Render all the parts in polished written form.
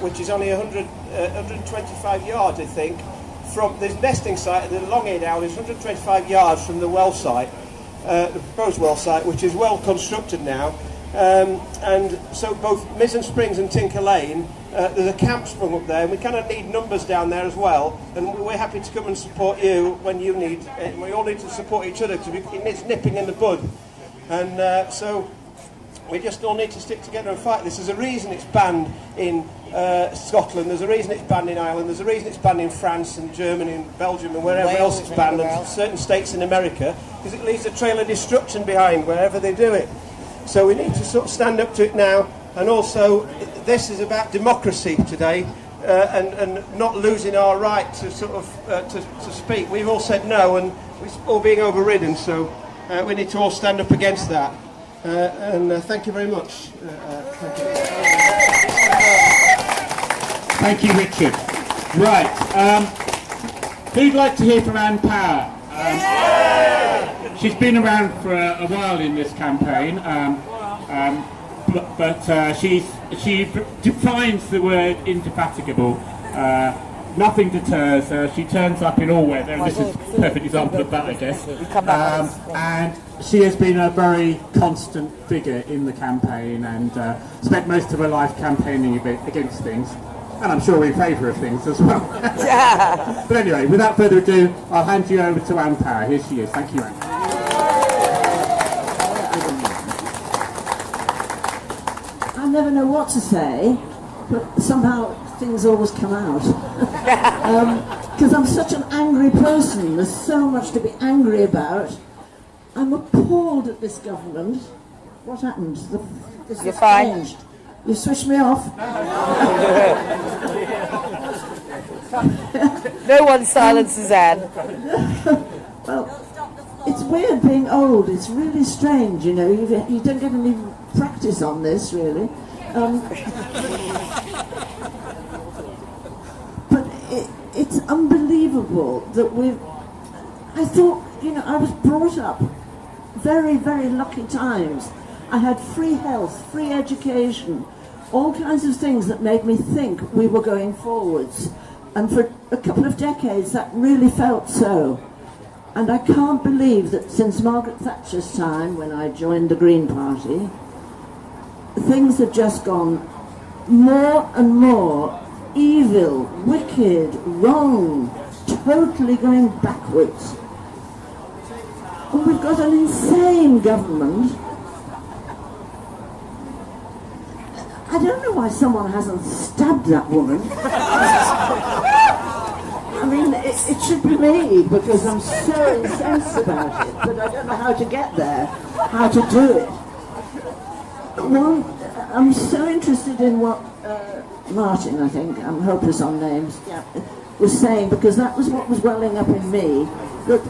which is only 125 yards, I think, from this nesting site. The long-eared owl is 125 yards from the well site, the proposed well site, which is well constructed now. And so both Mizzen Springs and Tinker Lane, there's a camp sprung up there, and we kind of need numbers down there as well, and we're happy to come and support you when you need it. We all need to support each other, because it's nipping in the bud, and so we just all need to stick together and fight this. There's a reason it's banned in Scotland, there's a reason it's banned in Ireland, there's a reason it's banned in France and Germany and Belgium and wherever else it's banned, and certain states in America, because it leaves a trail of destruction behind wherever they do it. So we need to sort of stand up to it now, and also this is about democracy today, and not losing our right to sort of to speak. We've all said no, and we're all being overridden, so we need to all stand up against that. And thank you very much. Thank you. Thank you, Richard. Right, who'd like to hear from Anne Power? She's been around for a while in this campaign, but she defines the word indefatigable. Nothing deters her. She turns up in all weather, and this is a perfect example of that, I guess. And she has been a very constant figure in the campaign, and spent most of her life campaigning against things. And I'm sure in favour of things as well. But anyway, without further ado, I'll hand you over to Anne Power. Here she is. Thank you, Anne. I never know what to say, but somehow things always come out. Because I'm such an angry person. There's so much to be angry about. I'm appalled at this government. What happened? This You're fine. Changed. You switched me off. No one silences Anne. Well, it's weird being old. It's really strange, you know. You don't get any practice on this, really. But it's unbelievable that I thought, you know, I was brought up very, very lucky times. I had free health, free education, all kinds of things that made me think we were going forwards. And for a couple of decades that really felt so. And I can't believe that since Margaret Thatcher's time, when I joined the Green Party, things have just gone more and more evil, wicked, wrong, totally going backwards. And we've got an insane government. I don't know why someone hasn't stabbed that woman. I mean, it should be me, because I'm so incensed about it, but I don't know how to get there, how to do it. One, I'm so interested in what Martin, I think, I'm hopeless on names, was saying, because that was what was welling up in me, that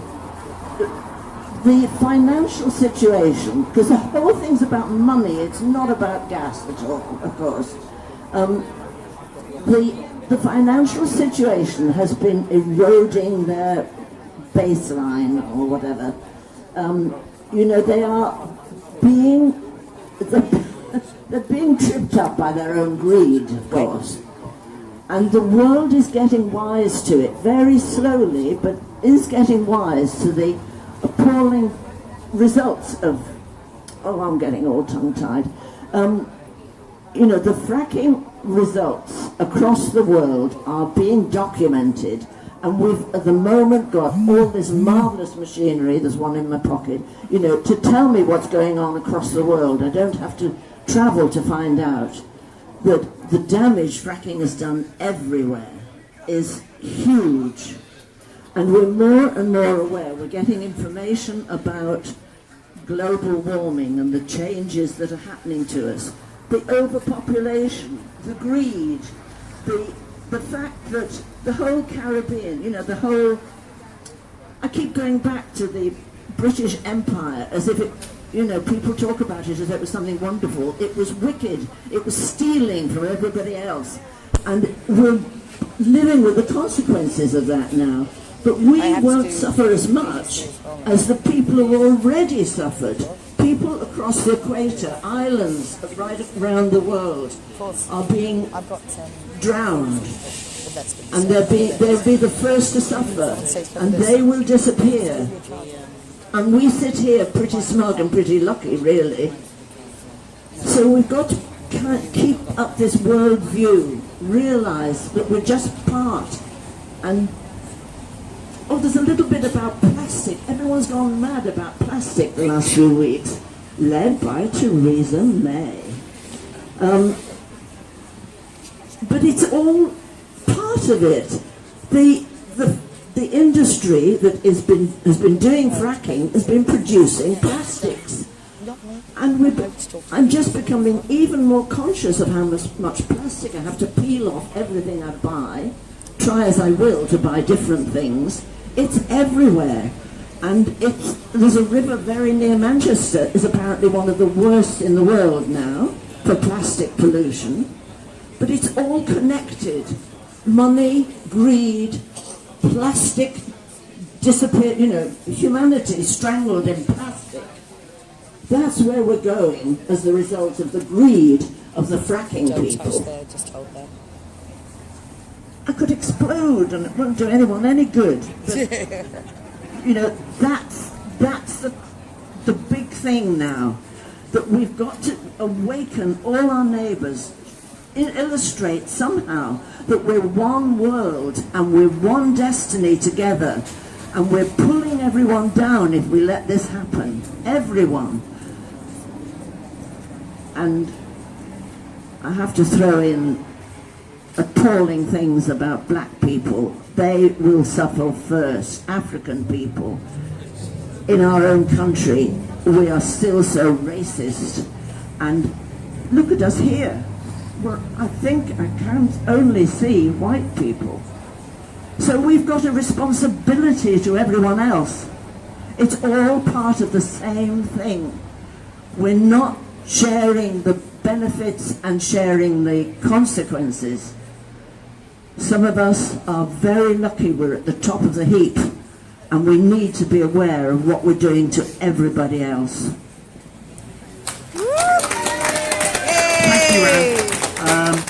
the financial situation, because the whole thing's about money, it's not about gas at all, of course. The financial situation has been eroding their baseline or whatever. You know, they are being they're being tripped up by their own greed, of course. And the world is getting wise to it, very slowly, but is getting wise to the appalling results of, oh, I'm getting all tongue-tied. You know, the fracking results across the world are being documented, and we've at the moment got all this marvellous machinery, there's one in my pocket, you know, to tell me what's going on across the world. I don't have to travel to find out that the damage fracking has done everywhere is huge. And we're more and more aware, we're getting information about global warming and the changes that are happening to us. The overpopulation, the greed, the fact that the whole Caribbean, you know, the whole... I keep going back to the British Empire as if it, you know, people talk about it as if it was something wonderful. It was wicked. It was stealing from everybody else. And we're living with the consequences of that now. But we won't suffer as much as the people who already suffered. People across across the equator, islands right around the world are being drowned. And they'll be the first to suffer, and they will disappear. And we sit here pretty smug and pretty lucky, really. So we've got to keep up this world view, realise that we're just part. And oh, there's a little bit about plastic. Everyone's gone mad about plastic the last few weeks, led by Theresa May. But it's all part of it. The industry that has been doing fracking has been producing plastics. And I'm just becoming even more conscious of how much plastic I have to peel off everything I buy, try as I will to buy different things. It's everywhere. And there's a river very near Manchester, is apparently one of the worst in the world now for plastic pollution. But it's all connected. Money, greed, plastic disappear, humanity strangled in plastic. That's where we're going as the result of the greed of the fracking people. Just hold there. I could explode and it won't do anyone any good. But, that's the big thing now, that we've got to awaken all our neighbours, illustrate somehow that we're one world and we're one destiny together, and we're pulling everyone down if we let this happen. Everyone. And I have to throw in appalling things about black people. They will suffer first. African people. In our own country, we are still so racist. And look at us here. Well, I think I can only see white people. So we've got a responsibility to everyone else. It's all part of the same thing. We're not sharing the benefits and sharing the consequences. Some of us are very lucky we're at the top of the heap, and we need to be aware of what we're doing to everybody else. Thank you, Anne.